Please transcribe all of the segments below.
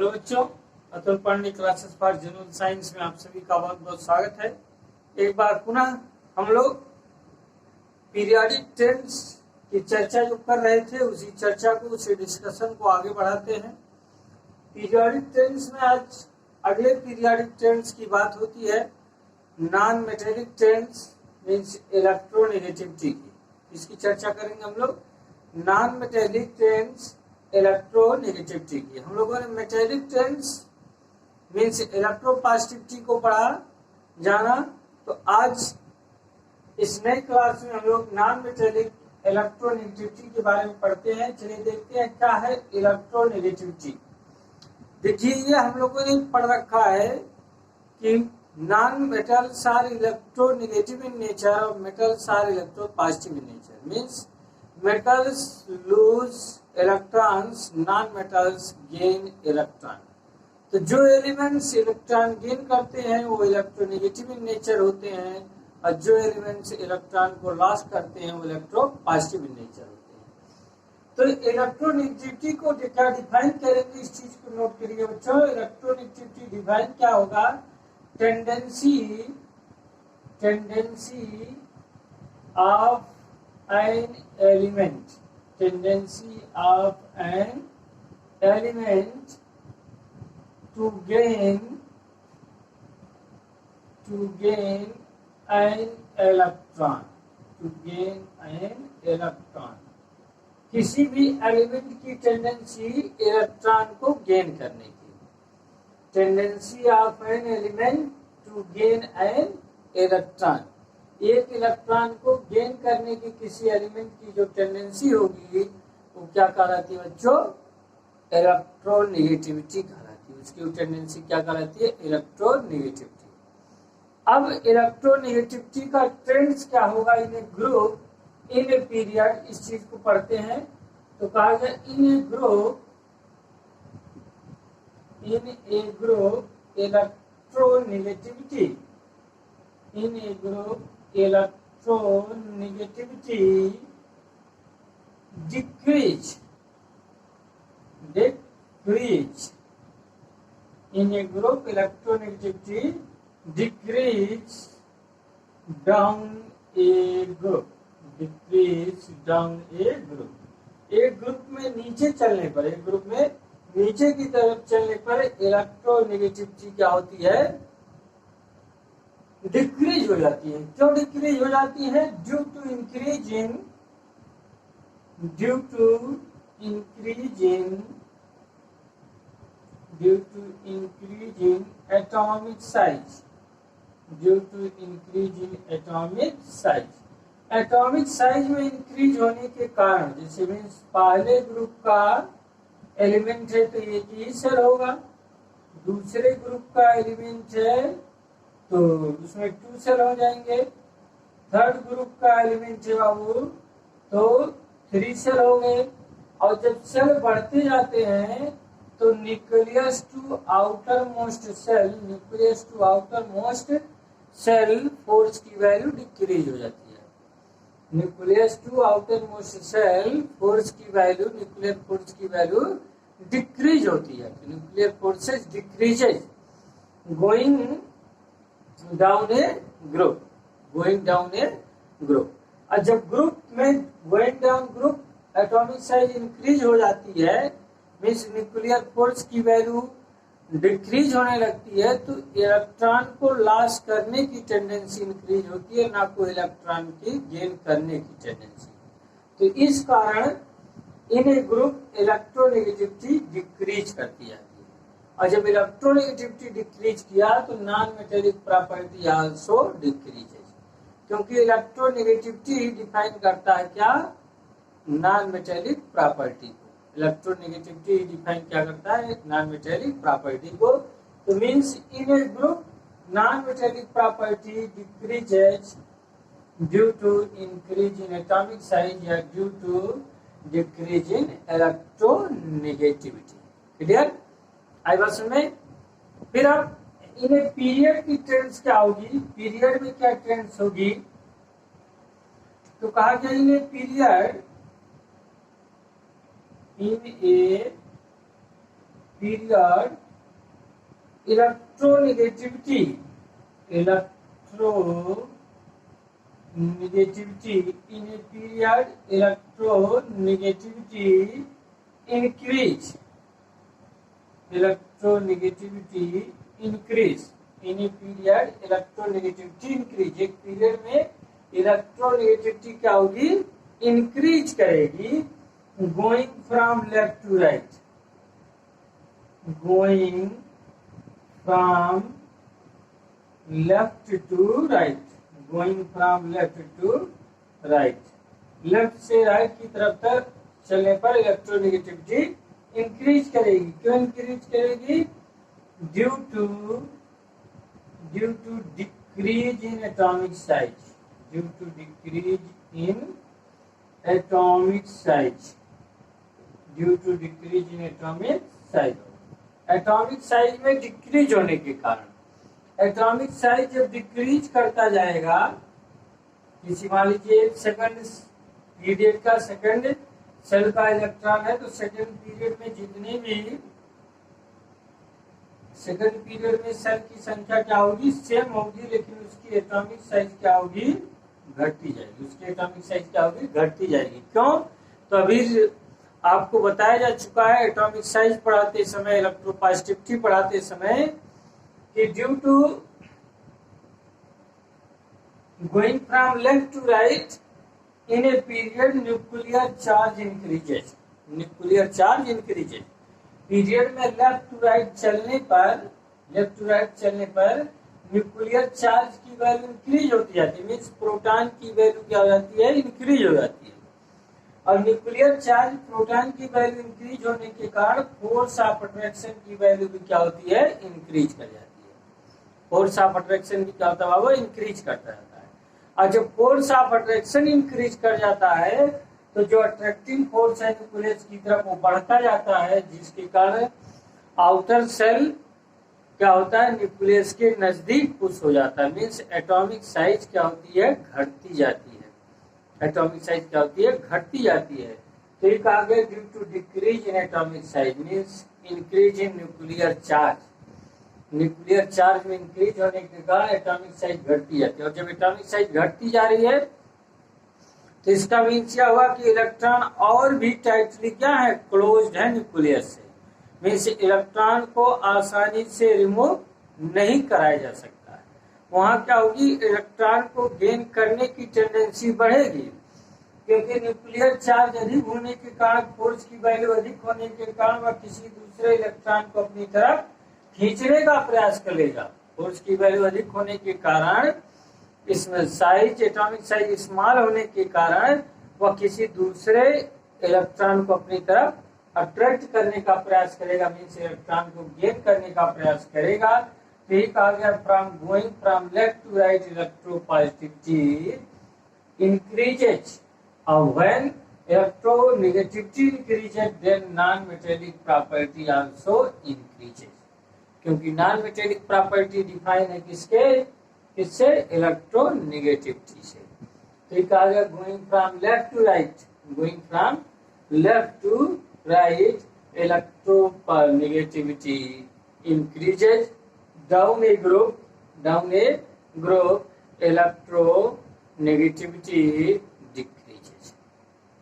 Hello बच्चों, Atul Pandey classes for general science में आप सभी का बहुत बहुत स्वागत है। एक बार पुनः हम लोग पीरियोडिक टेंस की चर्चा जो कर रहे थे उसी चर्चा को, उसी डिस्कशन को आगे बढ़ाते हैं। पीरियोडिक टेंस में आज अगले पीरियोडिक टेंस की बात होती है non metallic tends means electronegativity की। इसकी चर्चा करेंगे हम लोग। नॉन मेटेलिक टेंस इलेक्ट्रोनेगेटिविटी की। हम लोगों ने मेटेलिक टेंस मीन्स इलेक्ट्रोपॉजिटिविटी को पढ़ा जाना, तो आज इस नए क्लास में हम लोग नॉन मेटेलिक इलेक्ट्रोनेगेटिविटी के बारे में पढ़ते हैं। चलिए देखते हैं क्या है इलेक्ट्रोनेगेटिविटी। देखिए, ये हम लोगों ने पढ़ रखा है कि non metals are electronegative in nature और metals are electropositive in nature. Means metals lose electrons, non-metals gain electron। तो जो एलिमेंट्स इलेक्ट्रॉन गेन करते हैं वो इलेक्ट्रोनेगेटिव इन नेचर होते हैं, और जो एलिमेंट्स इलेक्ट्रॉन को लॉस करते हैं वो इलेक्ट्रोपॉजिटिव इन नेचर होते हैं। तो इलेक्ट्रोनेगेटिविटी को क्या डिफाइन करेंगे, इस चीज को नोट करिए बच्चों। इलेक्ट्रोनेगेटिविटी डिफाइन क्या होगा? Tendency of an element, tendency of an element to gain an electron, किसी भी एलिमेंट की टेंडेंसी इलेक्ट्रॉन को गेन करने की। Tendency of an element to gain an electron, एक इलेक्ट्रॉन को गेन करने की किसी एलिमेंट की जो टेंडेंसी होगी वो क्या कहलाती है बच्चों? इलेक्ट्रोनेगेटिविटी कहलाती है। उसकी टेंडेंसी क्या कहलाती है? इलेक्ट्रोनेगेटिविटी। अब इलेक्ट्रोनेगेटिविटी का ट्रेंड्स क्या होगा इन a group, in a period, इस चीज को पढ़ते हैं। तो कहा गया in a group electronegativity, in a group electronegativity decrease in a group electronegativity decrease down a group, एक ग्रुप में नीचे चलने पर, एक ग्रुप में नीचे की तरफ चलने पर इलेक्ट्रोनेगेटिविटी क्या होती है? डिक्रीज हो जाती है। क्यों डिक्रीज हो जाती है? Due to increase in atomic size, atomic size में इंक्रीज होने के कारण, जैसे मीन्स पहले ग्रुप का एलिमेंट है तो एक ही सेल होगा, दूसरे ग्रुप का एलिमेंट है तो उसमें 2 सेल हो जाएंगे, थर्ड ग्रुप का एलिमेंट है बाबू तो 3 सेल हो गए। और जब सेल बढ़ते जाते हैं तो nucleus to outermost shell force की वैल्यू डिक्रीज हो जाती है। Nucleus to outermost shell force की वैल्यू, न्यूक्लियर फोर्स की वैल्यू डिक्रीज होती है। Nuclear forces decreases going down a group, और जब ग्रुप में going down group atomic size increase हो जाती है, मीन्स न्यूक्लियर फोर्स की वैल्यू डिक्रीज होने लगती है, तो इलेक्ट्रॉन को लॉस करने की टेंडेंसी इंक्रीज होती है, ना को इलेक्ट्रॉन की गेन करने की टेंडेंसी। तो इस कारण in a group electronegativity decrease करती है। और जब इलेक्ट्रोनेगेटिविटी डिक्रीज किया तो non metallic property also decreases, क्योंकि इलेक्ट्रोनेगेटिविटी डिफाइन करता है क्या? नॉन मेटेलिक प्रॉपर्टी को। इलेक्ट्रोनेगेटिविटी डिफाइन क्या करता है? नॉन मेटेलिक प्रॉपर्टी को। तो means in a group non metallic property decreases due to increase in atomic size या due to decrease in electronegativity. Clear? आई बात में। फिर अब इन पीरियड की ट्रेंड्स क्या होगी? पीरियड में क्या ट्रेंड्स होगी? तो कहा गया in period period electronegativity in a period electronegativity increase in a period electronegativity increase। एक पीरियड में इलेक्ट्रोनेगेटिविटी क्या होगी, इंक्रीज करेगी, going from left to right, going from left to right, going from left to right, left से right की तरफ तक चलने पर इलेक्ट्रोनेगेटिविटी इंक्रीज करेगी। क्यों इंक्रीज करेगी? Due to decrease in atomic size, due to decrease in atomic size, due to decrease in atomic size, atomic size में डिक्रीज होने के कारण, एटॉमिक साइज जब डिक्रीज करता जाएगा, किसी मान लीजिए सेकंड पीरियड का सेकंड सेल का इलेक्ट्रॉन है, तो सेकंड पीरियड में जितने भी सेकंड पीरियड में सेल की संख्या क्या होगी, सेम होगी, लेकिन उसकी एटॉमिक साइज क्या होगी, घटती जाएगी, उसकी एटॉमिक साइज क्या होगी, घटती जाएगी। क्यों? तो अभी आपको बताया जा चुका है एटॉमिक साइज पढ़ाते समय, इलेक्ट्रोपॉजिटिविटी पढ़ाते समय, कि due to going from left to right in a period nuclear charge increases, nuclear charge increases, period में लेफ्ट टू राइट चलने पर न्यूक्लियर चार्ज की वैल्यू इंक्रीज होती जाती है, मीन्स प्रोटॉन की वैल्यू क्या हो जाती है, इंक्रीज हो जाती है। और न्यूक्लियर चार्ज प्रोटॉन की वैल्यू इंक्रीज होने के कारण फोर्स ऑफ अट्रैक्शन की वैल्यू भी क्या होती है, इंक्रीज कर जाती है। फोर्स ऑफ अट्रैक्शन भी क्या होता है, वो इंक्रीज करता जाता है। और जब फोर्स ऑफ अट्रैक्शन इंक्रीज कर जाता है, तो जो अट्रैक्टिंग फोर्स है न्यूक्लियस की तरफ वो बढ़ता जाता है, जिसके कारण आउटर सेल क्या होता है, न्यूक्लियस के नजदीक पुश हो जाता है, मीन्स एटॉमिक साइज क्या होती है, घटती जाती है, एटॉमिक साइज क्या होती है, घटती जाती है। तो ये कहा गया due to decrease in atomic size means increase in nuclear charge, nuclear charge में इंक्रीज होने के कारण एटॉमिक साइज घटती जाती है। और जब एटॉमिक साइज घटती जा रही है, तो इसका मीन्स क्या हुआ कि इलेक्ट्रॉन और भी टाइटली क्या है, क्लोज्ड है न्यूक्लियस से, मीन्स इलेक्ट्रॉन को आसानी से रिमूव नहीं कराया जा सकता है। वहां क्या होगी, इलेक्ट्रॉन को गेन करने की टेंडेंसी बढ़ेगी, क्योंकि न्यूक्लियर चार्ज अधिक होने के कारण, फोर्स की वैल्यू अधिक होने के कारण वह किसी दूसरे इलेक्ट्रॉन को अपनी तरफ खींचने का प्रयास करेगा। फोर्स की वैल्यू अधिक होने के कारण, इसमें साइज एटॉमिक साइज स्मॉल होने के कारण वह किसी दूसरे इलेक्ट्रॉन को अपनी तरफ अट्रैक्ट करने का प्रयास करेगा, मीन्स इलेक्ट्रॉन को गेन करने का प्रयास करेगा। तो ये कहा गया from going from left to right electropositivity increases, और when electronegativity increases then non metallic property also increases, क्योंकि नॉन मेटेलिक प्रॉपर्टी डिफाइन है किससे, इलेक्ट्रोनेगेटिविटी से। तो कहा गया going from left to right, going from left to right electronegativity increases, down a group electronegativity decreases.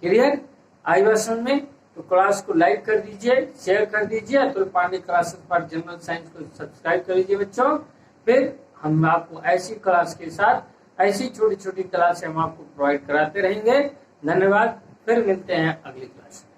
Clear? आई बात समझ में? तो क्लास को लाइक कर दीजिए, शेयर कर दीजिए, Atul Pandey classes for general science को सब्सक्राइब कर लीजिए बच्चों। फिर हम आपको ऐसी क्लास के साथ, ऐसी छोटी छोटी क्लास हम आपको प्रोवाइड कराते रहेंगे। धन्यवाद, फिर मिलते हैं अगली क्लास में।